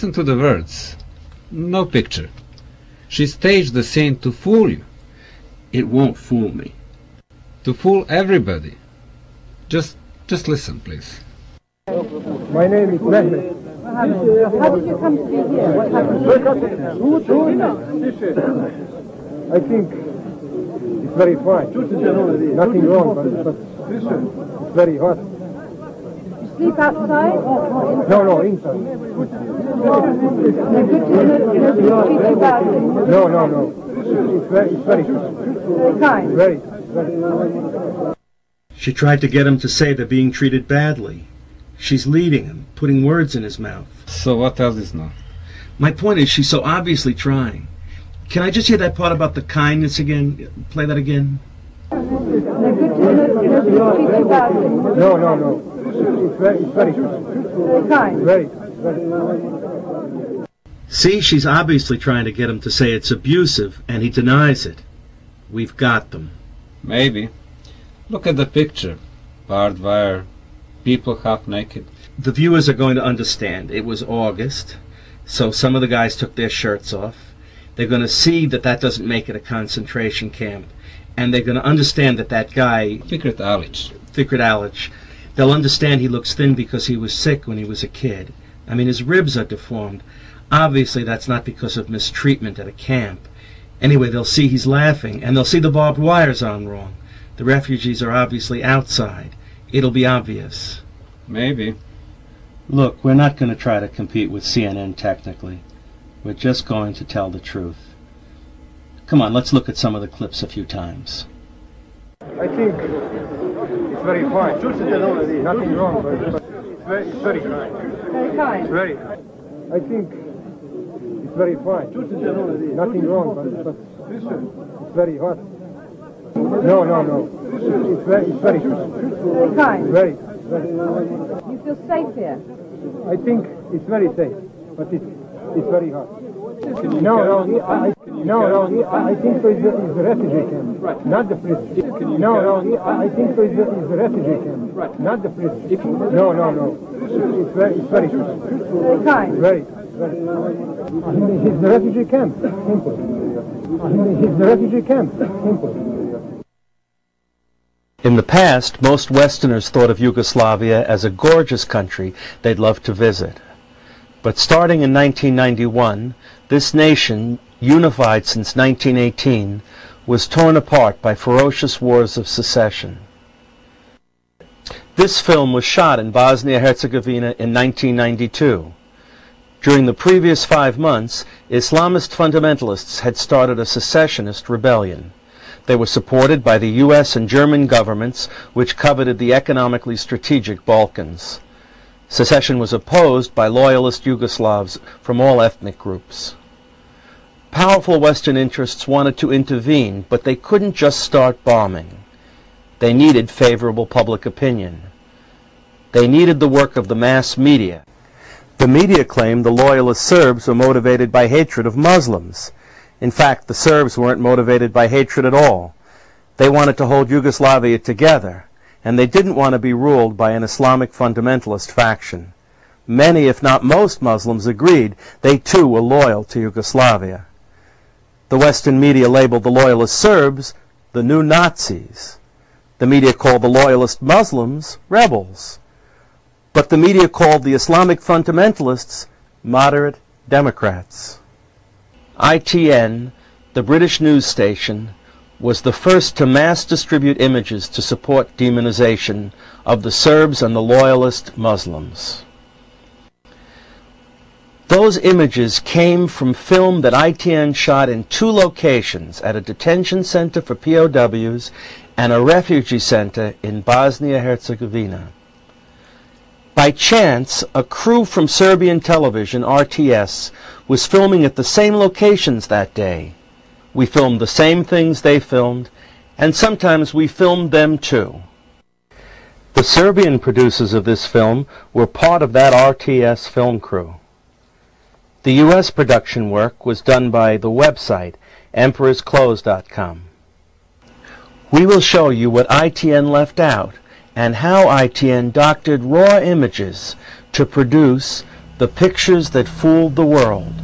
Listen to the words. No picture. She staged the scene to fool you. It won't fool me. To fool everybody. Just listen, please. My name is Mehmet. How did you come to be here? What happened? I think it's very fine. Nothing wrong, but it's very hot. You sleep outside? No, inside. No. It's very kind. Very. She tried to get him to say they're being treated badly. She's leading him, putting words in his mouth. So what else is now? My point is, she's so obviously trying. Can I just hear that part about the kindness again? Play that again. No. It's very kind. Very. See, she's obviously trying to get him to say it's abusive, and he denies it. We've got them. Maybe. Look at the picture. Barbed wire. People half naked. The viewers are going to understand. It was August, so some of the guys took their shirts off. They're going to see that that doesn't make it a concentration camp, and they're going to understand that that guy, Fikret Alic, they'll understand he looks thin because he was sick when he was a kid. I mean, his ribs are deformed. Obviously, that's not because of mistreatment at a camp. Anyway, they'll see he's laughing, and they'll see the barbed wires on wrong. The refugees are obviously outside. It'll be obvious. Maybe. Look, we're not going to try to compete with CNN technically. We're just going to tell the truth. Come on, let's look at some of the clips a few times. I think it's very fine. Nothing wrong, but it's very kind. Very kind. Very. I think it's very fine. Nothing wrong, but it's very hot. No. It's very Very kind. Very. You feel safe here? I think it's very safe, but it's very hot. No. I think so. It's the refugee camp, not the prison. No. I think so. It's the refugee camp, not the prison. No. It's very hot. Very kind. Very. It's the refugee camp. Simple. It's the refugee camp. Simple. In the past, most Westerners thought of Yugoslavia as a gorgeous country they'd love to visit. But starting in 1991, this nation, unified since 1918, was torn apart by ferocious wars of secession. This film was shot in Bosnia-Herzegovina in 1992. During the previous 5 months, Islamist fundamentalists had started a secessionist rebellion. They were supported by the U.S. and German governments, which coveted the economically strategic Balkans. Secession was opposed by loyalist Yugoslavs from all ethnic groups. Powerful Western interests wanted to intervene, but they couldn't just start bombing. They needed favorable public opinion. They needed the work of the mass media. The media claimed the loyalist Serbs were motivated by hatred of Muslims. In fact, the Serbs weren't motivated by hatred at all. They wanted to hold Yugoslavia together, and they didn't want to be ruled by an Islamic fundamentalist faction. Many, if not most, Muslims agreed they too were loyal to Yugoslavia. The Western media labeled the loyalist Serbs the new Nazis. The media called the loyalist Muslims rebels. But the media called the Islamic fundamentalists moderate Democrats. ITN, the British news station, was the first to mass distribute images to support demonization of the Serbs and the loyalist Muslims. Those images came from film that ITN shot in 2 locations, at a detention center for POWs and a refugee center in Bosnia-Herzegovina. By chance, a crew from Serbian television, RTS, was filming at the same locations that day. We filmed the same things they filmed, and sometimes we filmed them too. The Serbian producers of this film were part of that RTS film crew. The U.S. production work was done by the website emperorsclothes.com. We will show you what ITN left out and how ITN doctored raw images to produce the the pictures that fooled the world.